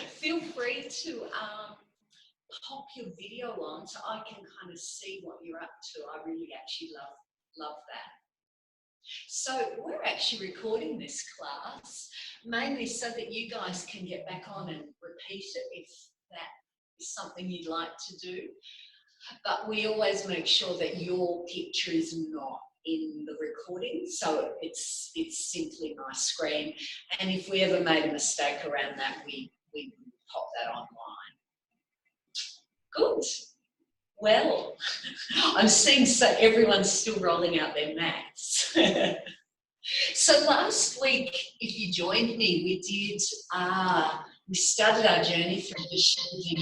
feel free to pop your video on so I can kind of see what you're up to. I really actually love that. So we're actually recording this class mainly so that you guys can get back on and repeat it if that is something you'd like to do. But we always make sure that your picture is not in the recording, so it's simply my screen. And if we ever made a mistake around that, we pop that online. Good. Well, I'm seeing so everyone's still rolling out their mats. So last week, if you joined me, we started our journey through the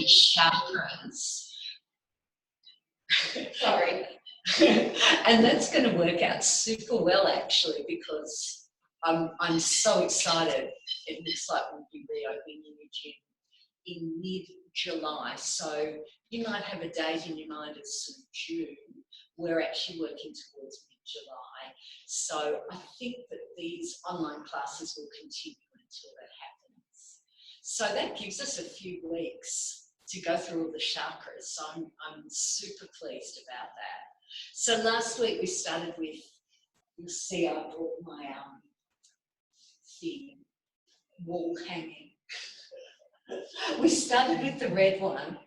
chakras. Sorry. And that's going to work out super well, actually, because I'm so excited. It looks like we'll be reopening in the gym in mid-July. So you might have a date in your mind as sort of June. We're actually working towards mid-July. So I think that these online classes will continue until that happens. So that gives us a few weeks to go through all the chakras. So I'm super pleased about that. So last week we started with, you'll see I brought my thing, wall hanging. We started with the red one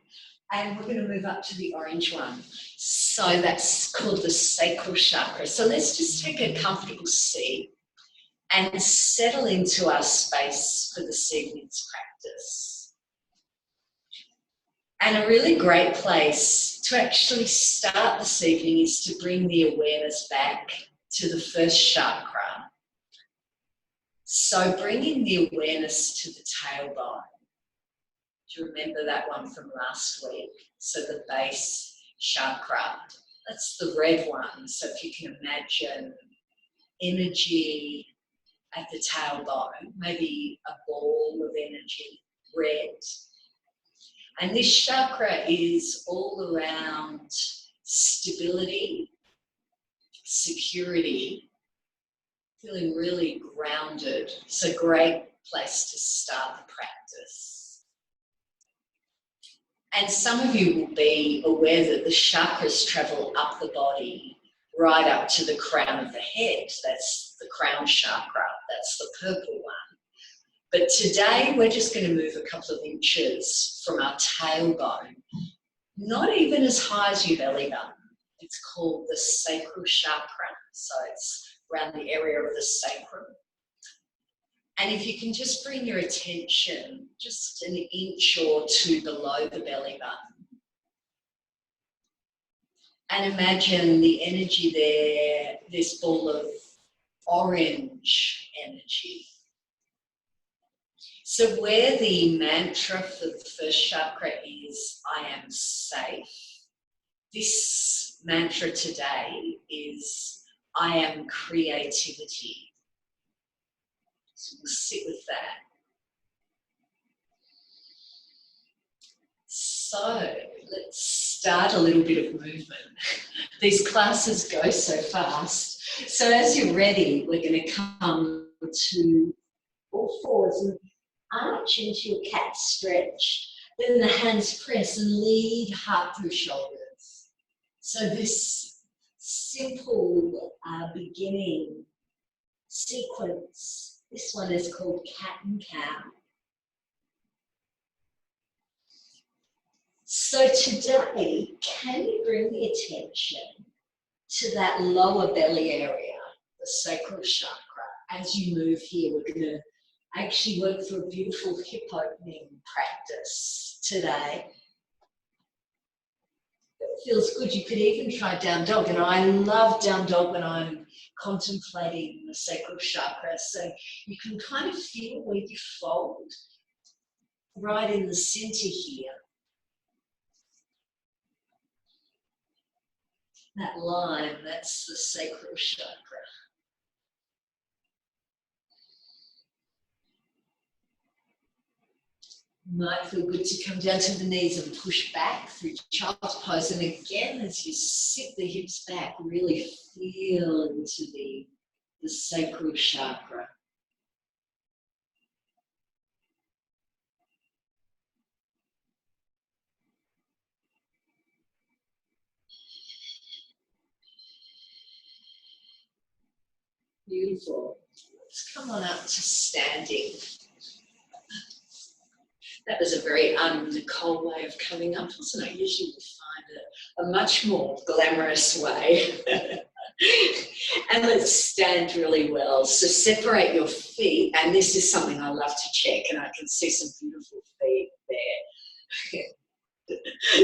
and we're going to move up to the orange one. So that's called the Sacral Chakra. So let's just take a comfortable seat and settle into our space for this evening's practice. And a really great place to actually start this evening is to bring the awareness back to the first chakra. So bringing the awareness to the tailbone. Do you remember that one from last week? So the base chakra, that's the red one. So if you can imagine energy at the tailbone, maybe a ball of energy, red. And this chakra is all around stability, security, feeling really grounded. It's a great place to start the practice. And some of you will be aware that the chakras travel up the body, right up to the crown of the head. That's the crown chakra. That's the purple one. But today we're just going to move a couple of inches from our tailbone, not even as high as your belly button. It's called the Sacral Chakra. So it's around the area of the sacrum. And if you can just bring your attention just an inch or two below the belly button. And imagine the energy there, this ball of orange energy. So where the mantra for the first chakra is, I am safe, this mantra today is, I am creativity. So we'll sit with that. So let's start a little bit of movement. These classes go so fast. So as you're ready, we're going to come to all fours and arch into your cat stretch. Then the hands press and lead heart through shoulders. So this simple beginning sequence, this one is called cat and cow. So today, can you bring the attention to that lower belly area, the sacral chakra? As you move here, we're going to actually work through a beautiful hip opening practice today. It feels good. You could even try down dog, and I love down dog when I'm contemplating the sacral chakra. So you can kind of feel where you fold right in the center here. That line, that's the sacral chakra. Might feel good to come down to the knees and push back through child's pose. And again, as you sit the hips back, really feel into the sacral chakra. Beautiful. Let's come on up to standing. That was a very Nicole way of coming up, wasn't it? Usually we find it a much more glamorous way. And let's stand really well. So separate your feet, and this is something I love to check, and I can see some beautiful feet there.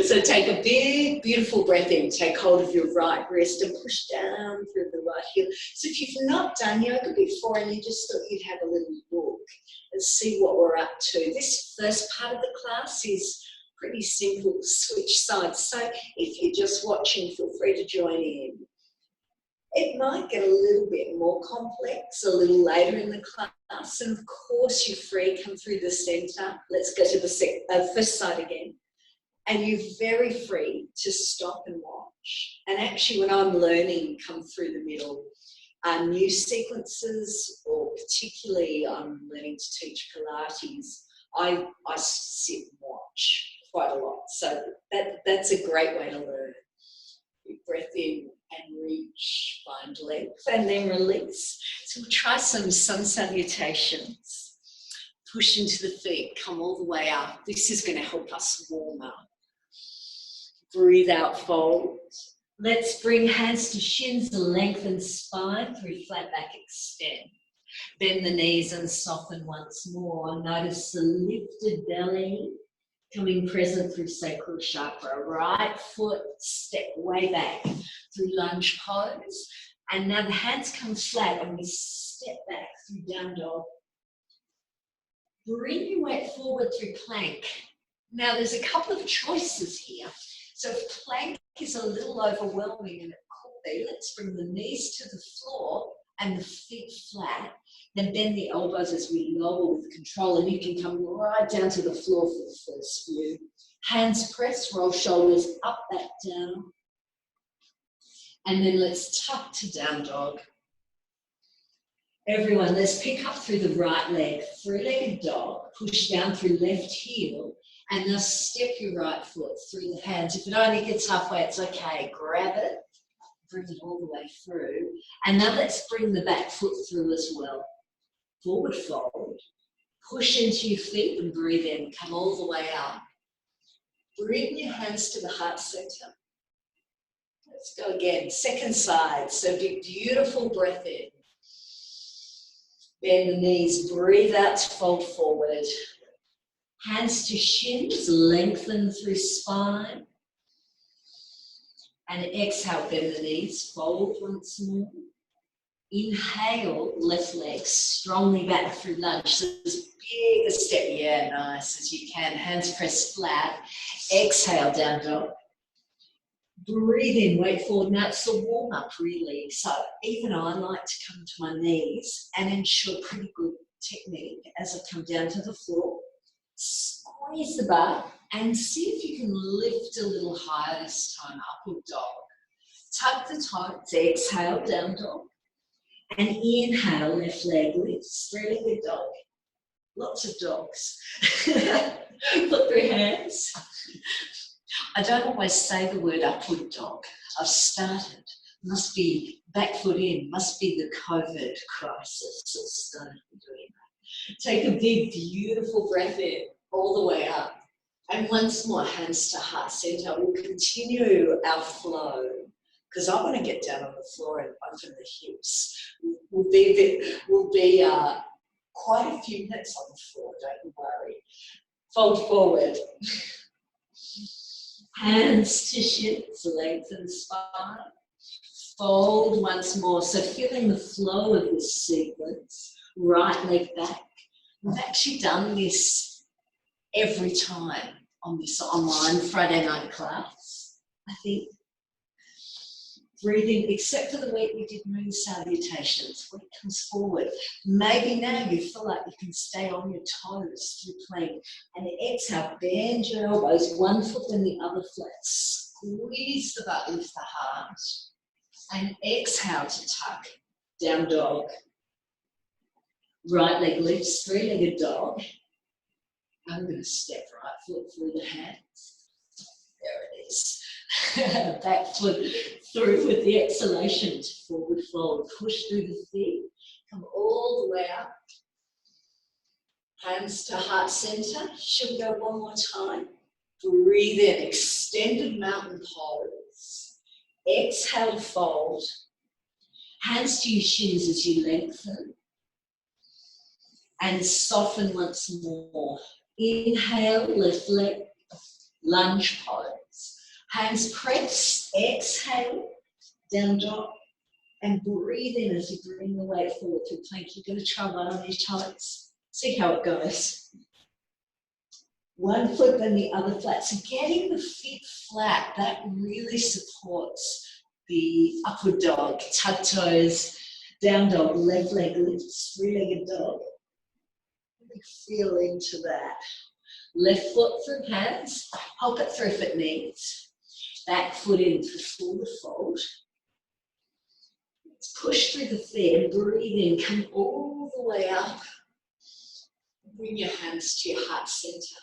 So take a big, beautiful breath in. Take hold of your right wrist and push down through the right heel. So if you've not done yoga before and you just thought you'd have a little look and see what we're up to, this first part of the class is pretty simple. Switch sides. So if you're just watching, feel free to join in. It might get a little bit more complex a little later in the class, and of course you're free, come through the centre. Let's go to the first side again. And you're very free to stop and watch. And actually, when I'm learning, come through the middle, new sequences, or particularly I'm learning to teach Pilates, I sit and watch quite a lot. So that's a great way to learn. Big breath in and reach, find length, and then release. So we'll try some sun salutations. Push into the feet, come all the way up. This is going to help us warm up. Breathe out, fold. Let's bring hands to shins, lengthen spine through flat back extend. Bend the knees and soften once more. Notice the lifted belly coming present through Sacral Chakra. Right foot, step way back through lunge pose. And now the hands come flat and we step back through down dog. Bring your weight forward through plank. Now there's a couple of choices here. So if plank is a little overwhelming, and it could be, let's bring the knees to the floor and the feet flat, then bend the elbows as we lower with control, and you can come right down to the floor for the first view. Hands press, roll shoulders up, back, down. And then let's tuck to down dog. Everyone, let's pick up through the right leg, three-legged dog, push down through left heel, and now step your right foot through the hands. If it only gets halfway, it's okay. Grab it, bring it all the way through. And now let's bring the back foot through as well. Forward fold. Push into your feet and breathe in. Come all the way up. Bring your hands to the heart center. Let's go again. Second side. So big, beautiful breath in. Bend the knees. Breathe out to fold forward. Hands to shins, lengthen through spine. And exhale, bend the knees, fold once more. Inhale, left leg strongly back through lunge. So as big a step, yeah, nice as you can. Hands press flat. Exhale, down dog. Breathe in, weight forward. Now it's the warm up really. So even I like to come to my knees and ensure pretty good technique as I come down to the floor. Squeeze the butt and see if you can lift a little higher this time, upward dog. Tuck the toes, exhale, down dog. And inhale, left leg lifts, three-legged dog. Lots of dogs. Put through hands. I don't always say the word upward dog. I've started. Must be back foot in, must be the COVID crisis that's started doing that. Take a big, beautiful breath in, all the way up. And once more, hands to heart center. We'll continue our flow, because I want to get down on the floor and open the hips. We'll be quite a few minutes on the floor, don't you worry. Fold forward. Hands to shins, lengthen spine. Fold once more. So feeling the flow of this sequence. Right leg back. We've actually done this every time on this online Friday night class, I think. Breathing, except for the week we did moon salutations. Weight comes forward. Maybe now you feel like you can stay on your toes through plank. And exhale, bend your elbows, one foot and the other flat. Squeeze the butt, lift the heart. And exhale to tuck, down dog. Right leg lifts, three-legged dog. I'm going to step right foot through the hands. There it is. Back foot through with the exhalation to forward fold. Push through the feet. Come all the way up. Hands to heart center. Should we go one more time? Breathe in, extended mountain pose. Exhale, fold. Hands to your shins as you lengthen. And soften once more. Inhale, left leg, lunge pose. Hands press, exhale, down dog. And breathe in as you bring the weight forward through plank. You're going to try one on your toes. See how it goes. One foot then the other flat. So getting the feet flat, that really supports the upward dog. Tuck toes, down dog, left leg lifts, three-legged dog. Really feel into that. Left foot through hands, help it through if it needs. Back foot in for forward fold. Let's push through the feet and breathe in. Come all the way up. Bring your hands to your heart center.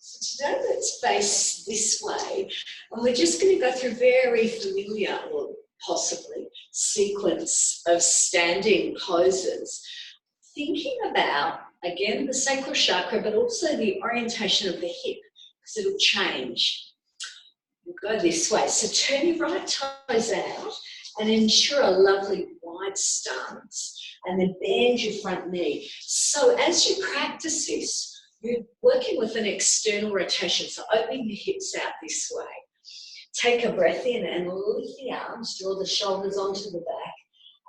So today let's face this way, and we're just going to go through very familiar, or possibly, sequence of standing poses. Thinking about, again, the sacral chakra, but also the orientation of the hip, because it'll change. We'll go this way. So turn your right toes out and ensure a lovely wide stance. And then bend your front knee. So as you practice this, you're working with an external rotation. So opening your hips out this way. Take a breath in and lift the arms, draw the shoulders onto the back,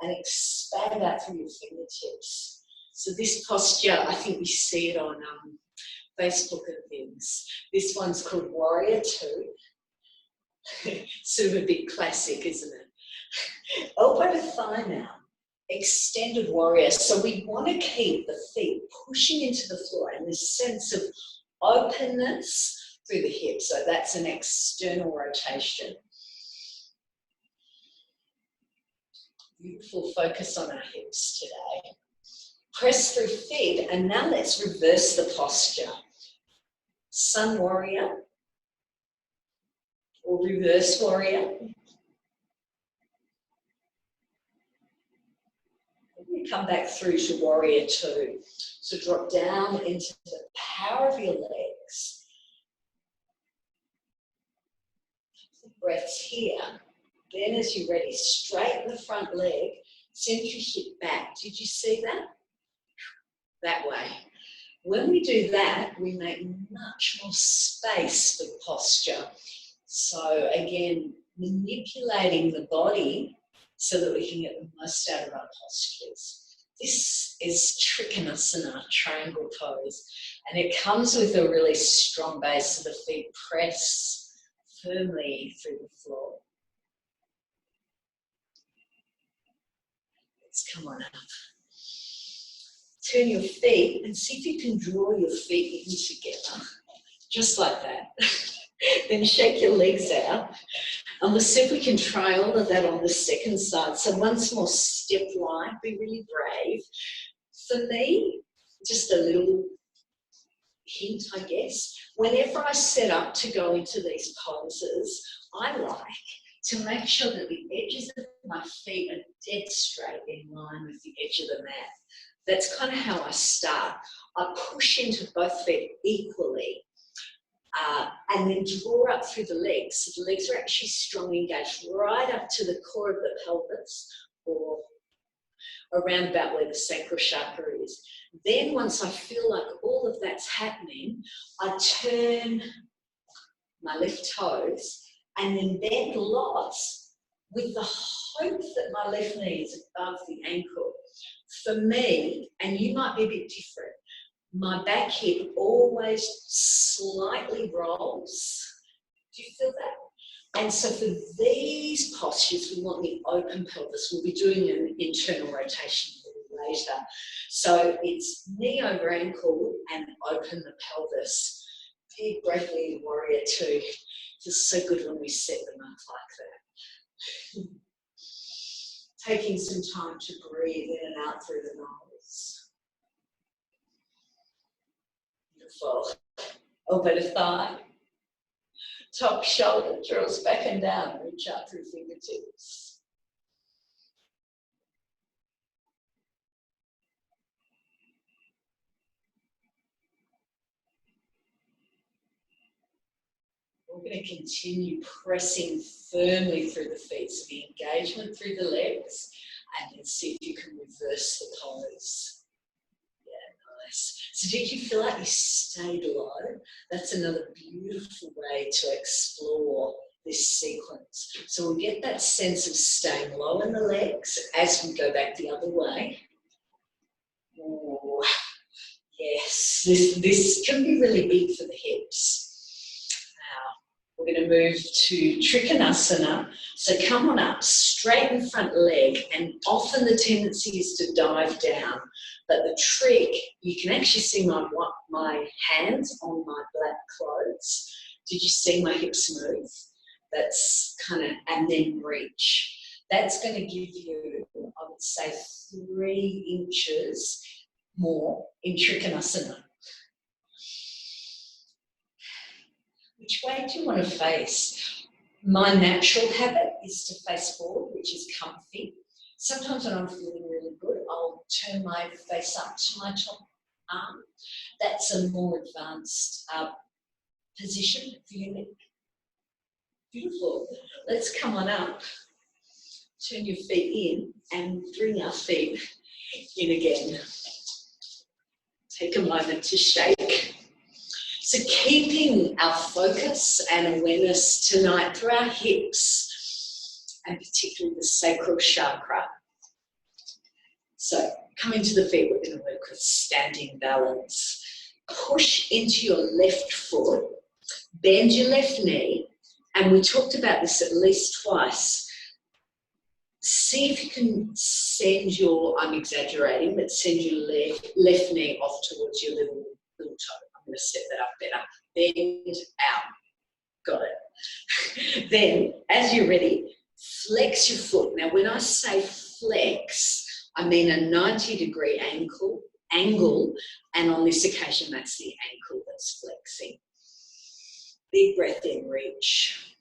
and expand out through your fingertips. So this posture, I think we see it on Facebook and things. This one's called Warrior 2. Sort of a big classic, isn't it? Elbow to thigh now. Extended warrior. So we want to keep the feet pushing into the floor and this sense of openness through the hips. So that's an external rotation. Beautiful focus on our hips today. Press through feet, and now let's reverse the posture. Sun warrior or reverse warrior. Come back through to warrior 2. So drop down into the power of your legs. Breaths here. Then as you're ready, straighten the front leg, send your hip back. Did you see that? That way. When we do that, we make much more space for the posture. So again, manipulating the body so that we can get the most out of our postures. This is Trikonasana, triangle pose, and it comes with a really strong base so the feet press firmly through the floor. Let's come on up. Turn your feet and see if you can draw your feet in together, just like that. Then shake your legs out. And we'll see if we can try all of that on the second side. So once more, step wide, be really brave. For me, just a little hint, I guess. Whenever I set up to go into these poses, I like to make sure that the edges of my feet are dead straight in line with the edge of the mat. That's kind of how I start. I push into both feet equally. And then draw up through the legs. So the legs are actually strongly engaged right up to the core of the pelvis, or around about where the sacral chakra is. Then once I feel like all of that's happening, I turn my left toes and then bend lots with the hope that my left knee is above the ankle. For me, and you might be a bit different, my back hip always slightly rolls. Do you feel that? And so for these postures, we want the open pelvis. We'll be doing an internal rotation later. So it's knee over ankle and open the pelvis. Big breath in warrior 2. Feels so good when we set them up like that. Taking some time to breathe in and out through the nose. Beautiful. Elbow to thigh. Top shoulder draws back and down. Reach out through fingertips. We're going to continue pressing firmly through the feet, so the engagement through the legs, and then see if you can reverse the pose. Yeah, nice. So did you feel like you stayed low? That's another beautiful way to explore this sequence. So we'll get that sense of staying low in the legs as we go back the other way. Ooh, yes, this can be really big for the hips. We're going to move to Trikonasana. So come on up, straighten front leg, and often the tendency is to dive down. But the trick, you can actually see my hands on my black clothes. Did you see my hips move? That's kind of, and then reach. That's going to give you, I would say, 3 inches more in Trikonasana. Which way do you want to face? My natural habit is to face forward, which is comfy. Sometimes when I'm feeling really good, I'll turn my face up to my top arm. That's a more advanced position for your neck. Beautiful. Let's come on up. Turn your feet in and bring our feet in again. Take a moment to shake. So keeping our focus and awareness tonight through our hips, and particularly the Sacral Chakra. So coming to the feet, we're going to work with standing balance. Push into your left foot, bend your left knee, and we talked about this at least twice. See if you can send your, I'm exaggerating, but send your left knee off towards your little toe. I'm going to set that up better. Bend out. Got it. Then, as you're ready, flex your foot. Now, when I say flex, I mean a 90-degree angle, and on this occasion, that's the ankle that's flexing. Big breath in, reach.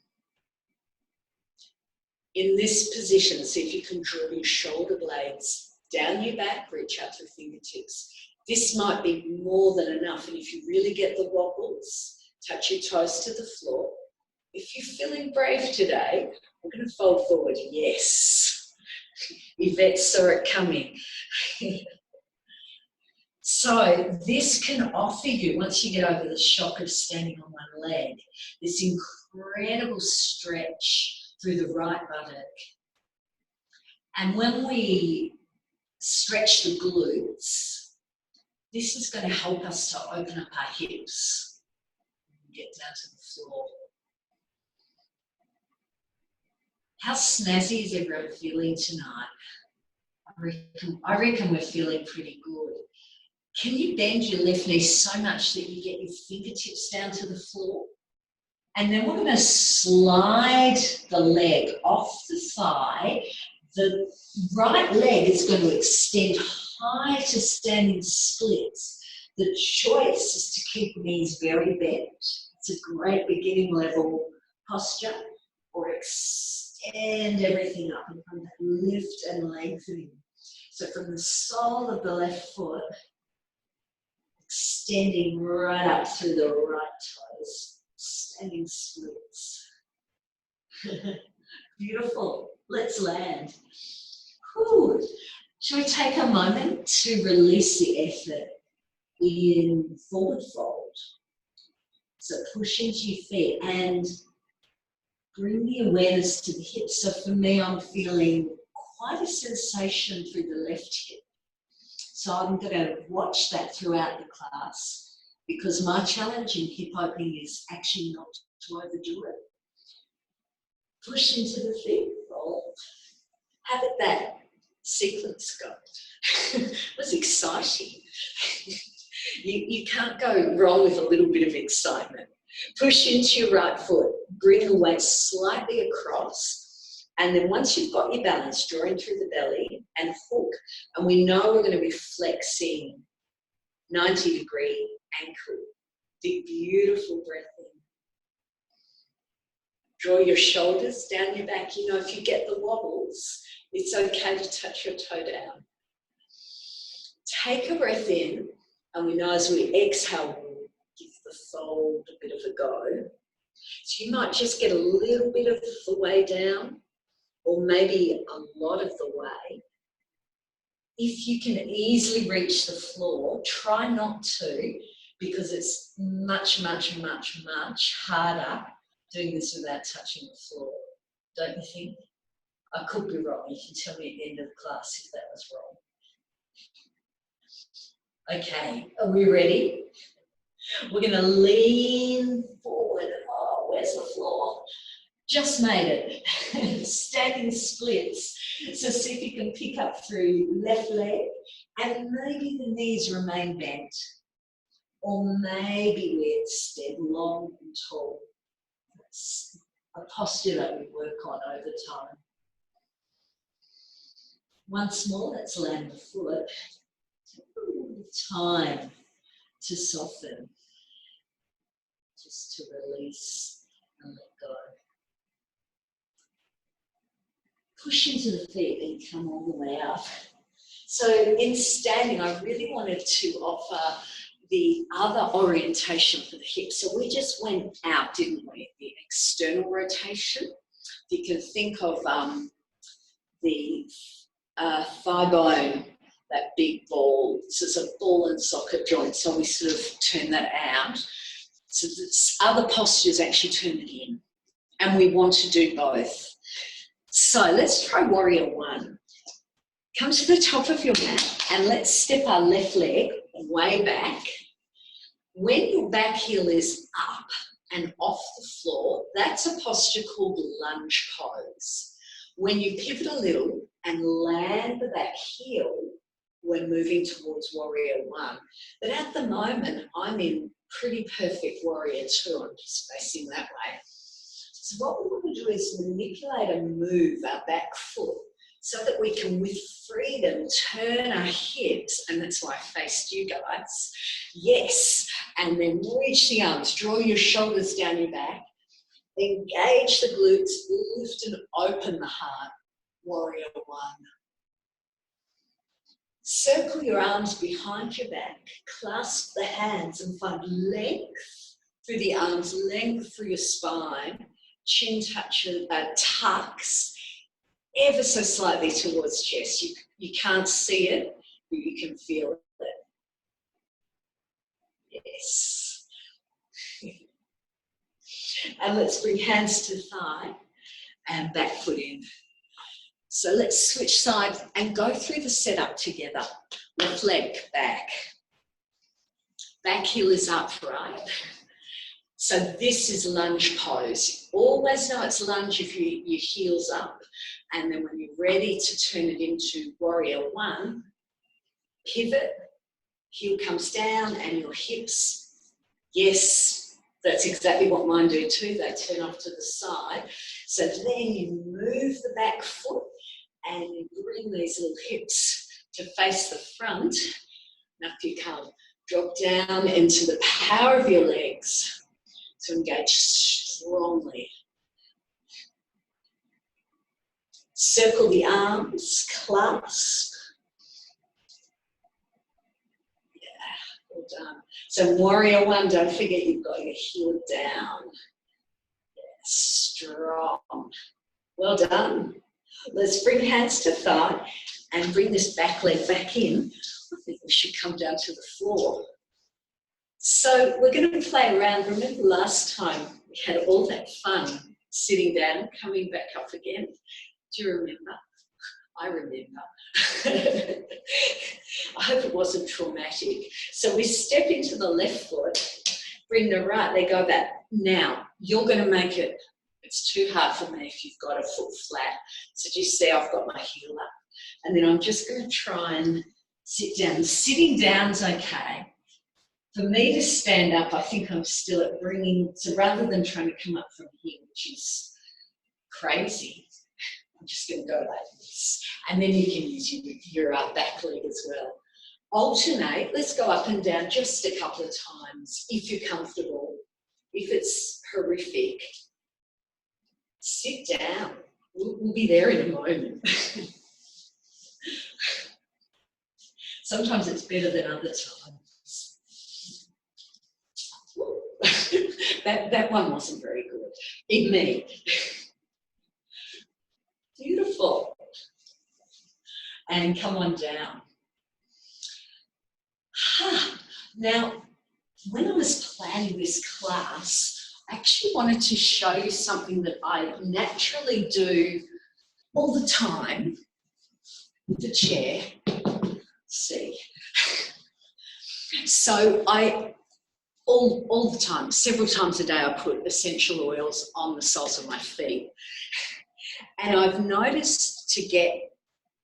In this position, see if you can draw your shoulder blades down your back, reach out through fingertips. This might be more than enough, and if you really get the wobbles, touch your toes to the floor. If you're feeling brave today, we're going to fold forward. Yes. Yvette saw it coming. So this can offer you, once you get over the shock of standing on one leg, this incredible stretch through the right buttock. And when we stretch the glutes, this is going to help us to open up our hips and get down to the floor. How snazzy is everyone feeling tonight? I reckon we're feeling pretty good. Can you bend your left knee so much that you get your fingertips down to the floor? And then we're going to slide the leg off the thigh. The right leg is going to extend high to standing splits. The choice is to keep knees very bent. It's a great beginning level posture, or extend everything up and from that lift and lengthening. So from the sole of the left foot, extending right up through the right toes, standing splits. Beautiful. Let's land. Whew. Shall we take a moment to release the effort in forward fold? So push into your feet and bring the awareness to the hips. So for me, I'm feeling quite a sensation through the left hip. So I'm going to watch that throughout the class, because my challenge in hip opening is actually not to overdo it. Push into the feet, fold. How did that sequence go? It was exciting. You can't go wrong with a little bit of excitement. Push into your right foot, bring the weight slightly across, and then once you've got your balance, draw in through the belly and hook. And we know we're going to be flexing 90-degree ankle. Big, beautiful breath in. Draw your shoulders down your back. You know, if you get the wobbles, it's okay to touch your toe down. Take a breath in, and we know as we exhale, we'll give the fold a bit of a go. So you might just get a little bit of the way down, or maybe a lot of the way. If you can easily reach the floor, try not to, because it's much, much, much, much harder doing this without touching the floor, don't you think? I could be wrong. You can tell me at the end of the class if that was wrong. Okay, are we ready? We're going to lean forward. Oh, where's the floor? Just made it. Standing splits. So see if you can pick up through left leg, and maybe the knees remain bent, or maybe we extend long and tall. That's a posture that we work on over time. Once more, let's land the foot. Time to soften, just to release and let go. Push into the feet and come all the way up. So in standing, I really wanted to offer the other orientation for the hips. So we just went out, didn't we? The external rotation. You can think of the thigh bone, that big ball. So it's a ball and socket joint. So we sort of turn that out. So this other postures actually turn it in. And we want to do both. So let's try warrior one. Come to the top of your mat and let's step our left leg way back. When your back heel is up and off the floor, that's a posture called lunge pose. When you pivot a little and land the back heel, we're moving towards warrior one. But at the moment, I'm in pretty perfect warrior two. I'm just facing that way. So what we want to do is manipulate and move our back foot so that we can, with freedom, turn our hips, and that's why I faced you guys. Yes, and then reach the arms, draw your shoulders down your back, engage the glutes, lift and open the heart, warrior one. Circle your arms behind your back, clasp the hands and find length through the arms, length through your spine, chin tucks ever so slightly towards chest. You can't see it, but you can feel it. Yes. And let's bring hands to thigh and back foot in. So let's switch sides and go through the setup together. Left leg back. Back heel is upright. So this is lunge pose. Always know it's lunge if your heel's up. And then when you're ready to turn it into warrior one, pivot, heel comes down and your hips, yes, that's exactly what mine do too. They turn off to the side. So then you move the back foot and you bring these little hips to face the front. Now if you come, drop down into the power of your legs to engage strongly. Circle the arms, clasp. Yeah, well done. So warrior one, don't forget you've got your heel down. Yeah, strong. Well done. Let's bring hands to thigh and bring this back leg back in. I think we should come down to the floor. So we're going to play around. Remember last time we had all that fun sitting down, coming back up again. Do you remember? I remember. I hope it wasn't traumatic. So we step into the left foot, bring the right leg over that. Now, you're going to make it, it's too hard for me if you've got a foot flat. So do you see I've got my heel up? And then I'm just going to try and sit down. Sitting down's okay. For me to stand up, I think I'm still at bringing, so rather than trying to come up from here, which is crazy, I'm just going to go like this. And then you can use your back leg as well. Alternate, let's go up and down just a couple of times if you're comfortable. If it's horrific, sit down. We'll be there in a moment. Sometimes it's better than other times. That one wasn't very good. In me. Beautiful. And come on down. Now, when I was planning this class, I actually wanted to show you something that I naturally do all the time with the chair. See. So all the time, several times a day, I put essential oils on the soles of my feet. And I've noticed to get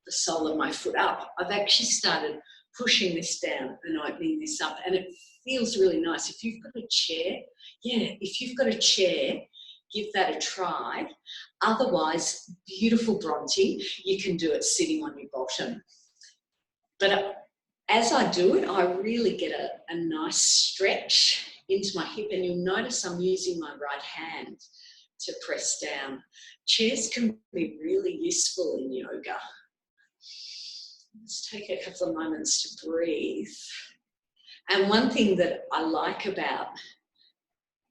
the sole of my foot up, I've actually started pushing this down and opening this up, and it feels really nice. If you've got a chair, if you've got a chair, give that a try. Otherwise, beautiful Bronte, you can do it sitting on your bottom. But as I do it, I really get a nice stretch into my hip, and you'll notice I'm using my right hand to press down. Chairs can be really useful in yoga. Let's take a couple of moments to breathe. And one thing that I like about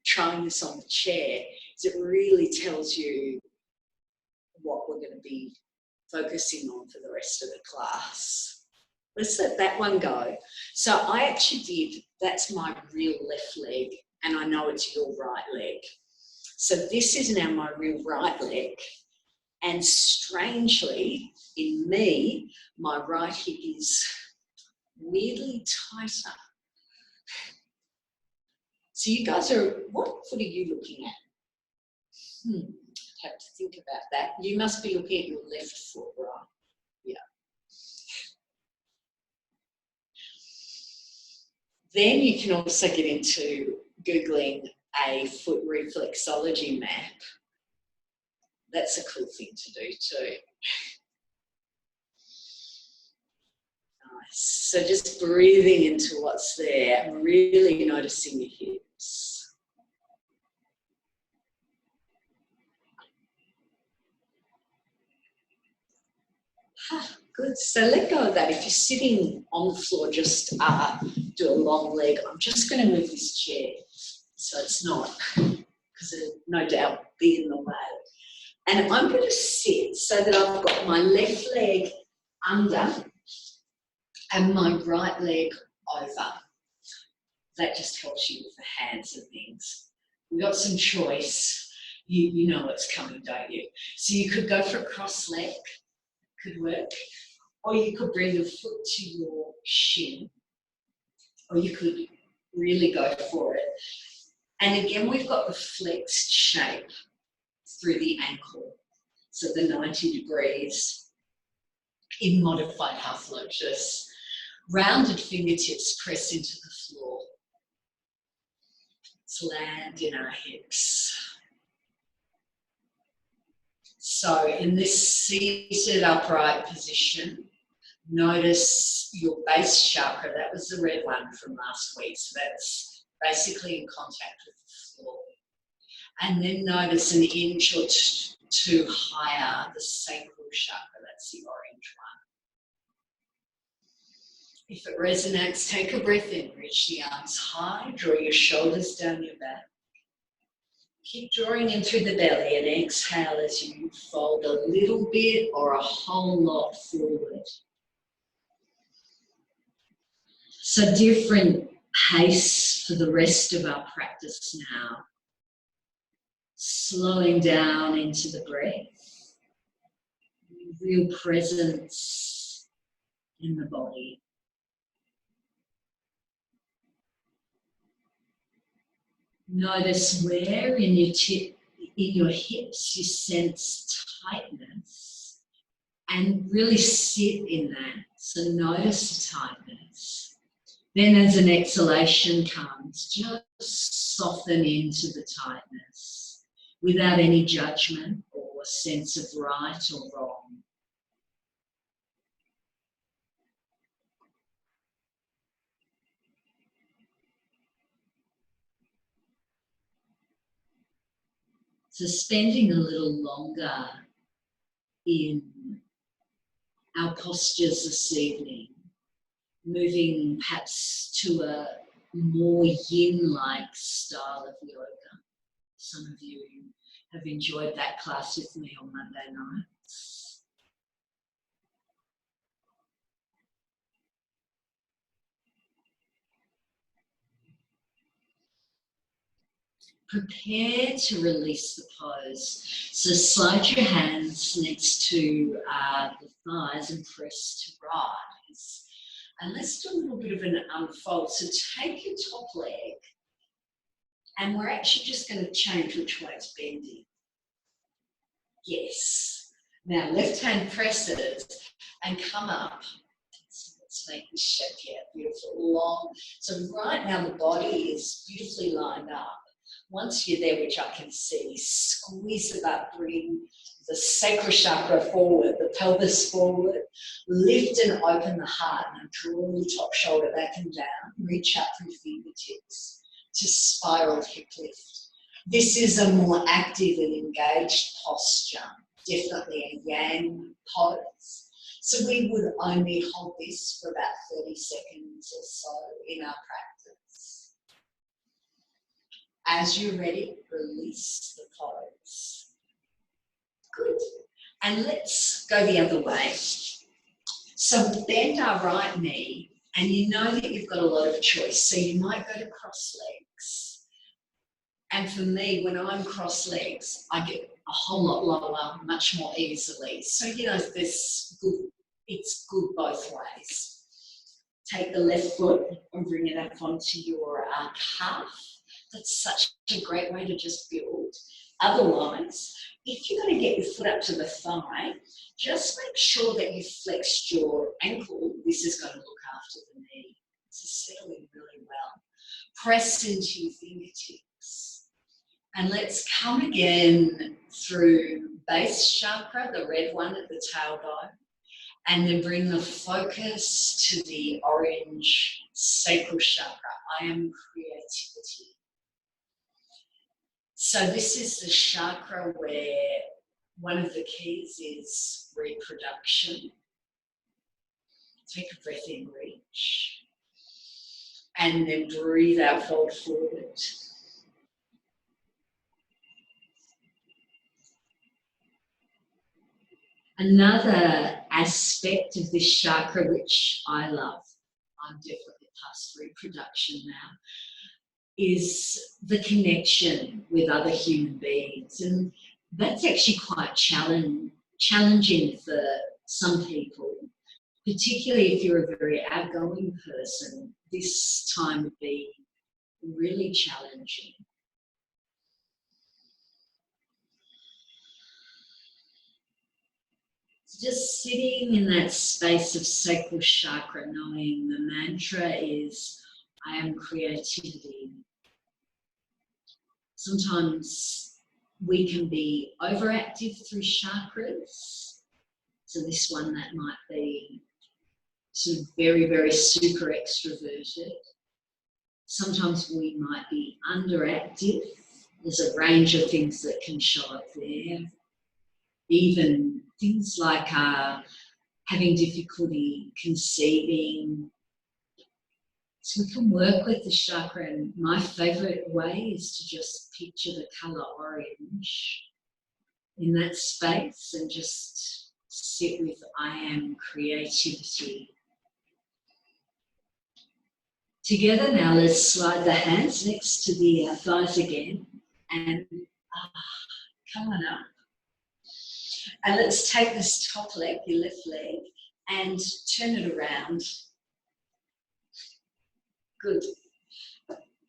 trying this on the chair is it really tells you what we're going to be focusing on for the rest of the class. Let's let that one go. So I actually did, that's my real left leg, and I know it's your right leg. So this is now my real right leg. And strangely, in me, my right hip is weirdly tighter. So you guys are, what foot are you looking at? Have to think about that. You must be looking at your left foot, right? Yeah. Then you can also get into Googling a foot reflexology map. That's a cool thing to do too. Nice. So just breathing into what's there, really noticing your hips. Good. So let go of that. If you're sitting on the floor, just do a long leg. I'm just going to move this chair so it's not, because it'll no doubt be in the way. And I'm going to sit so that I've got my left leg under and my right leg over. That just helps you with the hands and things. We've got some choice. You know what's coming, don't you? So you could go for a cross leg, could work. Or you could bring your foot to your shin. Or you could really go for it. And again, we've got the flexed shape through the ankle. So the 90 degrees in modified half lotus. Rounded fingertips press into the floor. Let's land in our hips. So in this seated upright position, notice your base chakra. That was the red one from last week. So that's basically in contact with the floor. And then notice an inch or two higher, the sacral chakra. That's the orange one. If it resonates, take a breath in. Reach the arms high. Draw your shoulders down your back. Keep drawing in through the belly and exhale as you fold a little bit or a whole lot forward. So different pace for the rest of our practice now. Slowing down into the breath. Real presence in the body. Notice where in your hips you sense tightness and really sit in that. So notice the tightness. Then as an exhalation comes, just soften into the tightness without any judgment or sense of right or wrong. So spending a little longer in our postures this evening, moving perhaps to a more yin-like style of yoga. Some of you have enjoyed that class with me on Monday nights. Prepare to release the pose. So slide your hands next to the thighs and press to rise. And let's do a little bit of an unfold. So take your top leg, and we're actually just going to change which way it's bending. Yes. Now left hand presses and come up. Let's make this shape here beautiful, long. So right now the body is beautifully lined up. Once you're there, which I can see, squeeze the butt, bring the sacral chakra forward, the pelvis forward, lift and open the heart, and draw the top shoulder back and down, reach out through fingertips to spiral hip lift. This is a more active and engaged posture, definitely a yang pose. So we would only hold this for about 30 seconds or so in our practice. As you're ready, release the pose. Good. And let's go the other way. So bend our right knee, and you know that you've got a lot of choice. So you might go to cross legs. And for me, when I'm cross legs, I get a whole lot lower, much more easily. So, you know, it's good both ways. Take the left foot and bring it up onto your calf. That's such a great way to just build. Otherwise, if you're going to get your foot up to the thigh, just make sure that you flexed your ankle. This is going to look after the knee. This is settling really well. Press into your fingertips. And let's come again through base chakra, the red one at the tailbone. And then bring the focus to the orange sacral chakra. I am creativity. So this is the chakra where one of the keys is reproduction. Take a breath in, reach. And then breathe out, fold forward. Another aspect of this chakra, which I love, I'm definitely past reproduction now, is the connection with other human beings. And that's actually quite challenging for some people, particularly if you're a very outgoing person. This time would be really challenging. Just sitting in that space of sacral chakra, knowing the mantra is, I am creativity. Sometimes we can be overactive through chakras. So this one, that might be sort of very, very super extroverted. Sometimes we might be underactive. There's a range of things that can show up there. Even things like having difficulty conceiving. So we can work with the chakra, and my favourite way is to just picture the colour orange in that space and just sit with I am creativity. Together now, let's slide the hands next to the thighs again and come on up. And let's take this top leg, your left leg, and turn it around. Good.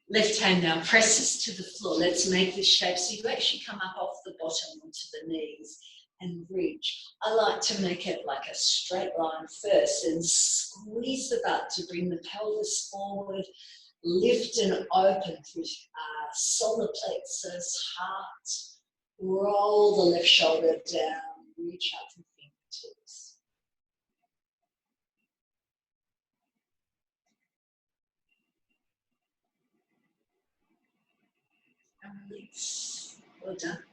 Left hand now presses to the floor. Let's make this shape so you actually come up off the bottom onto the knees and reach. I like to make it like a straight line first and squeeze the butt to bring the pelvis forward. Lift and open through solar plexus, heart. Roll the left shoulder down. Reach up through fingertips. And release. Well done.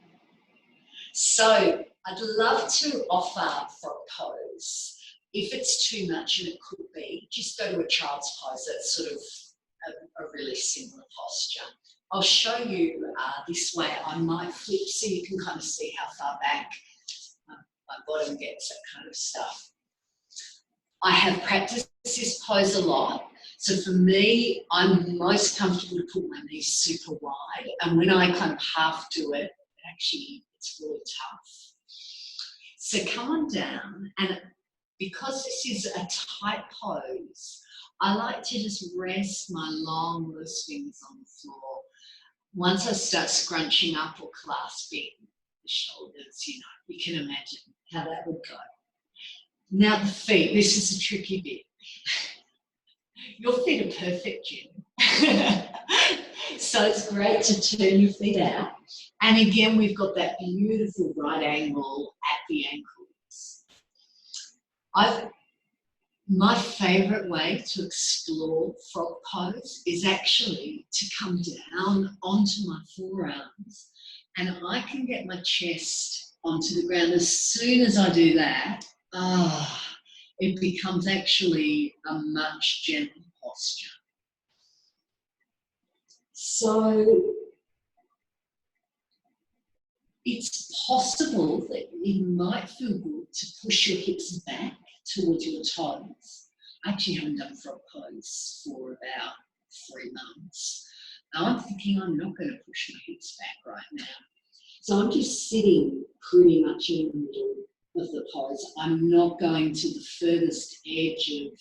So I'd love to offer frog pose. If it's too much, and it could be, just go to a child's pose. That's sort of a really similar posture. I'll show you this way. I might flip so you can kind of see how far back my bottom gets, that kind of stuff. I have practiced this pose a lot. So for me, I'm most comfortable to put my knees super wide. And when I kind of half do it, actually, it's really tough. So come on down, and because this is a tight pose, I like to just rest my long, loose fingers on the floor. Once I start scrunching up or clasping the shoulders, you can imagine how that would go. Now the feet, this is a tricky bit. Your feet are perfect, Jen. So it's great to turn your feet out. And again, we've got that beautiful right angle at the ankles. My favourite way to explore frog pose is actually to come down onto my forearms, and I can get my chest onto the ground. As soon as I do that, it becomes actually a much gentler posture. So it's possible that it might feel good to push your hips back towards your toes. I actually haven't done frog pose for about 3 months. Now I'm thinking I'm not going to push my hips back right now. So I'm just sitting pretty much in the middle of the pose. I'm not going to the furthest edge of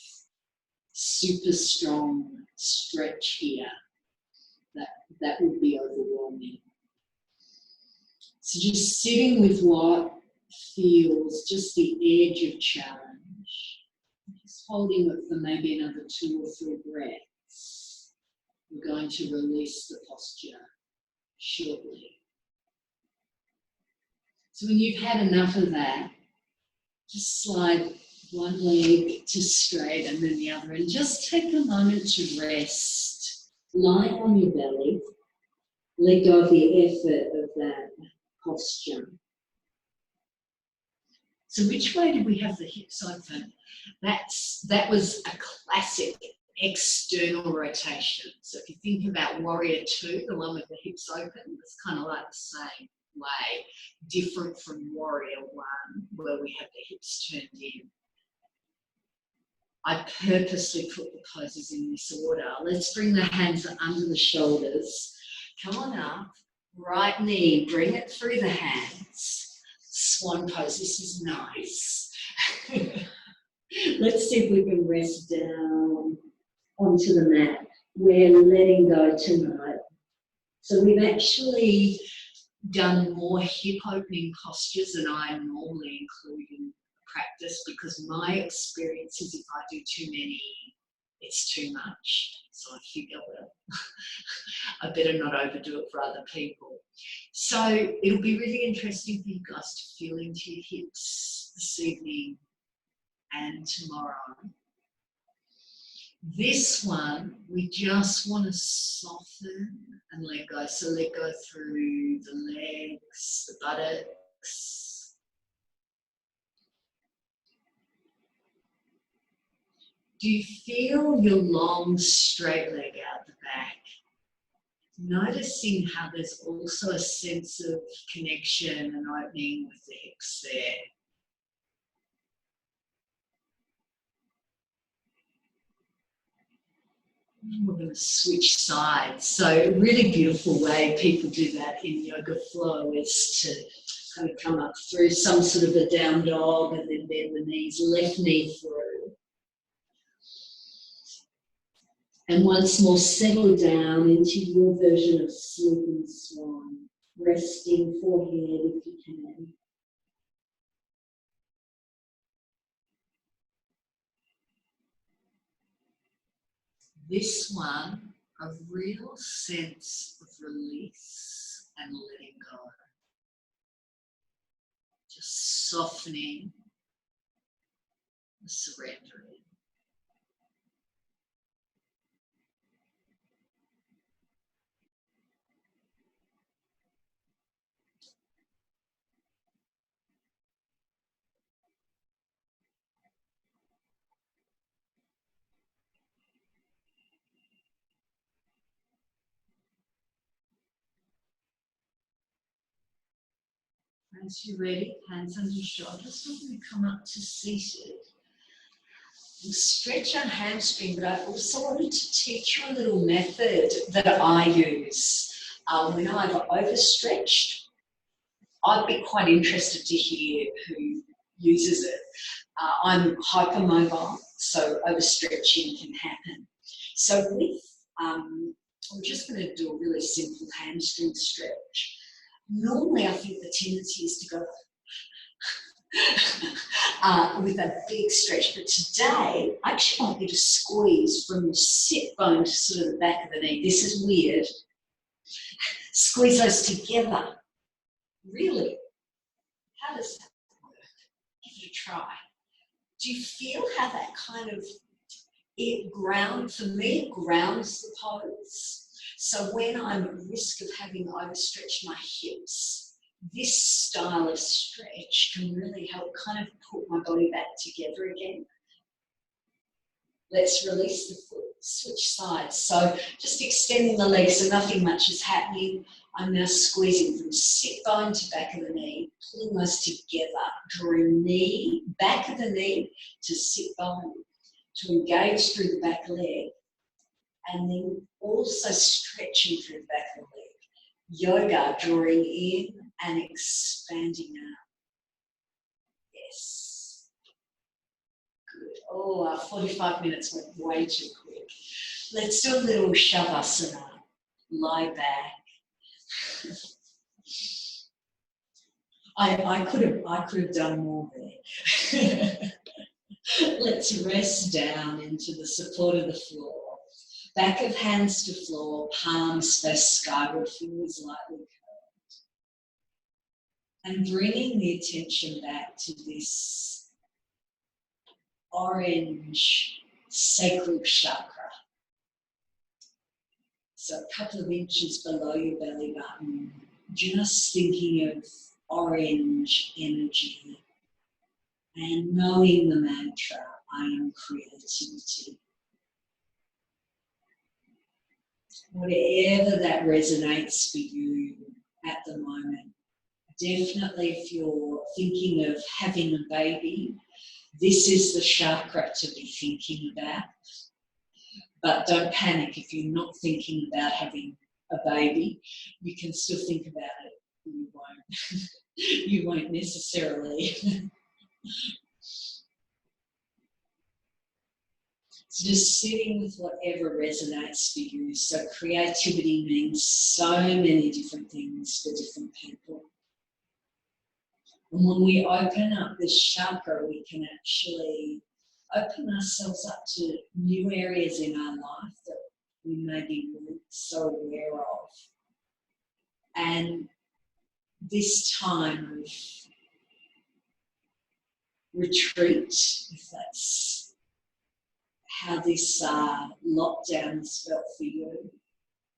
super strong stretch here. That would be overwhelming. So just sitting with what feels just the edge of challenge. Just holding it for maybe another 2 or 3 breaths. We're going to release the posture shortly. So when you've had enough of that, just slide one leg to straight and then the other, and just take a moment to rest. Lie on your belly. Let go of the effort of that posture. So which way did we have the hips open? That was a classic external rotation. So if you think about Warrior 2, the one with the hips open, it's kind of like the same way, different from Warrior 1, where we have the hips turned in. I purposely put the poses in this order. Let's bring the hands under the shoulders. Come on up, right knee, bring it through the hands. Swan pose, this is nice. Let's see if we can rest down onto the mat. We're letting go tonight. So we've actually done more hip opening postures than I normally include in practice, because my experience is if I do too many, it's too much. So I figure, well, I better not overdo it for other people. So it'll be really interesting for you guys to feel into your hips this evening and tomorrow. This one, we just want to soften and let go. So let go through the legs, the buttocks. Do you feel your long, straight leg out the back? Noticing how there's also a sense of connection and opening with the hips there. We're going to switch sides. So a really beautiful way people do that in yoga flow is to kind of come up through some sort of a down dog and then bend the knees, left knee through. And once more, settle down into your version of sleeping swan, resting forehead if you can. This one, a real sense of release and letting go. Just softening, surrendering. As you're ready, hands under your shoulders. We're going to come up to seated. We'll stretch our hamstring, but I also wanted to teach you a little method that I use. When I've overstretched, I'd be quite interested to hear who uses it. I'm hypermobile, so overstretching can happen. So with, we're just going to do a really simple hamstring stretch. Normally, I think the tendency is to go with a big stretch, but today I actually want you to squeeze from the sit bone to sort of the back of the knee. This is weird. Squeeze those together. Really? How does that work? Give it a try. Do you feel how that kind of, it grounds, for me, it grounds the pose? So when I'm at risk of having overstretched my hips, this style of stretch can really help kind of put my body back together again. Let's release the foot, switch sides. So just extending the legs so nothing much is happening. I'm now squeezing from sit bone to back of the knee, pulling those together, drawing knee, back of the knee to sit bone, to engage through the back leg, and then also stretching through the back of the leg. Yoga, drawing in and expanding out. Yes. Good. Oh, our 45 minutes went way too quick. Let's do a little shavasana. Lie back. I could have done more there. Let's rest down into the support of the floor. Back of hands to floor, palms face skyward, fingers lightly curled. And bringing the attention back to this orange sacral chakra. So a couple of inches below your belly button, just thinking of orange energy and knowing the mantra, I am creativity. Whatever that resonates for you at the moment. Definitely if you're thinking of having a baby, this is the chakra to be thinking about. But don't panic if you're not thinking about having a baby. You can still think about it. You won't. You won't necessarily. So just sitting with whatever resonates for you. So creativity means so many different things for different people. And when we open up this chakra, we can actually open ourselves up to new areas in our life that we maybe weren't so aware of. And this time of retreat, if that's how this lockdown has felt for you,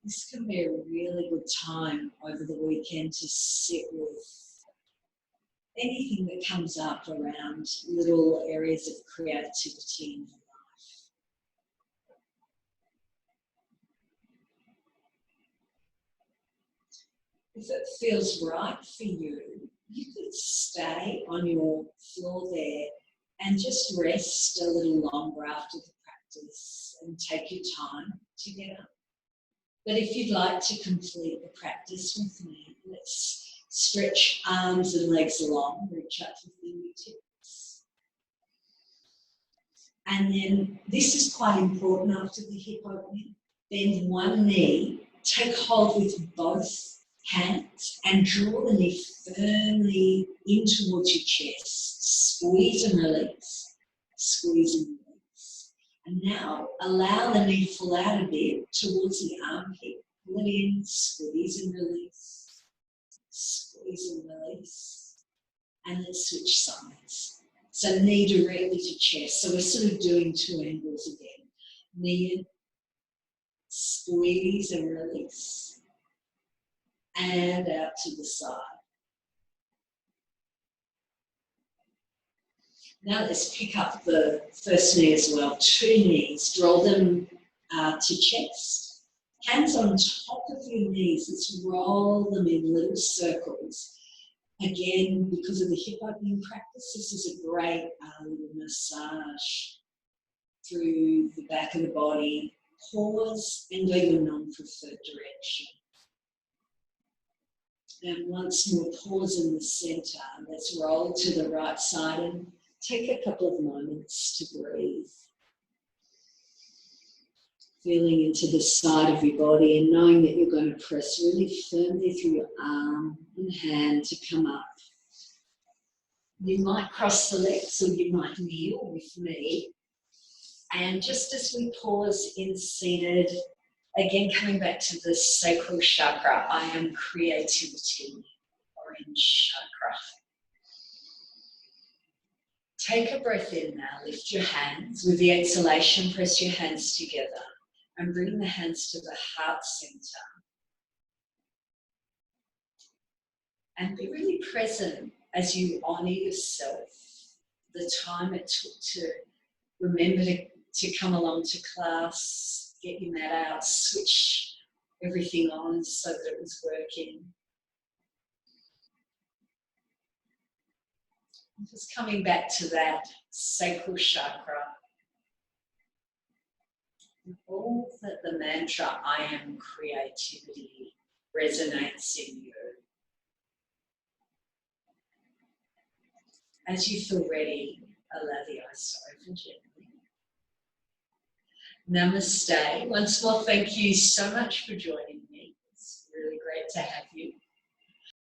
this can be a really good time over the weekend to sit with anything that comes up around little areas of creativity in your life. If it feels right for you, you could stay on your floor there and just rest a little longer after the practice and take your time to get up. But if you'd like to complete the practice with me, let's stretch arms and legs long, reach up to fingertips. And then this is quite important after the hip opening. Bend one knee, take hold with both hands and draw the knee firmly in towards your chest. Squeeze and release, squeeze and release. And now allow the knee to fall out a bit towards the armpit. Pull it in, squeeze and release, squeeze and release. And let's switch sides. So knee directly to chest. So we're sort of doing two angles again. Knee in, squeeze and release. And out to the side. Now let's pick up the first knee as well. Two knees, draw them to chest. Hands on top of your knees, let's roll them in little circles. Again, because of the hip opening practice, this is a great little massage through the back of the body. Pause and go your non-preferred direction. And once more, pause in the center. Let's roll to the right side and take a couple of moments to breathe. Feeling into the side of your body and knowing that you're going to press really firmly through your arm and hand to come up. You might cross the legs or you might kneel with me. And just as we pause in seated, again coming back to the Sacral Chakra, I am creativity, orange chakra. Take a breath in now, lift your hands. With the exhalation, press your hands together and bring the hands to the heart center. And be really present as you honour yourself, the time it took to remember to come along to class, get your mat out, switch everything on so that it was working. And just coming back to that Sacral Chakra. All that the mantra, I am creativity, resonates in you. As you feel ready, allow the eyes to open gently. Namaste. Once more, thank you so much for joining me. It's really great to have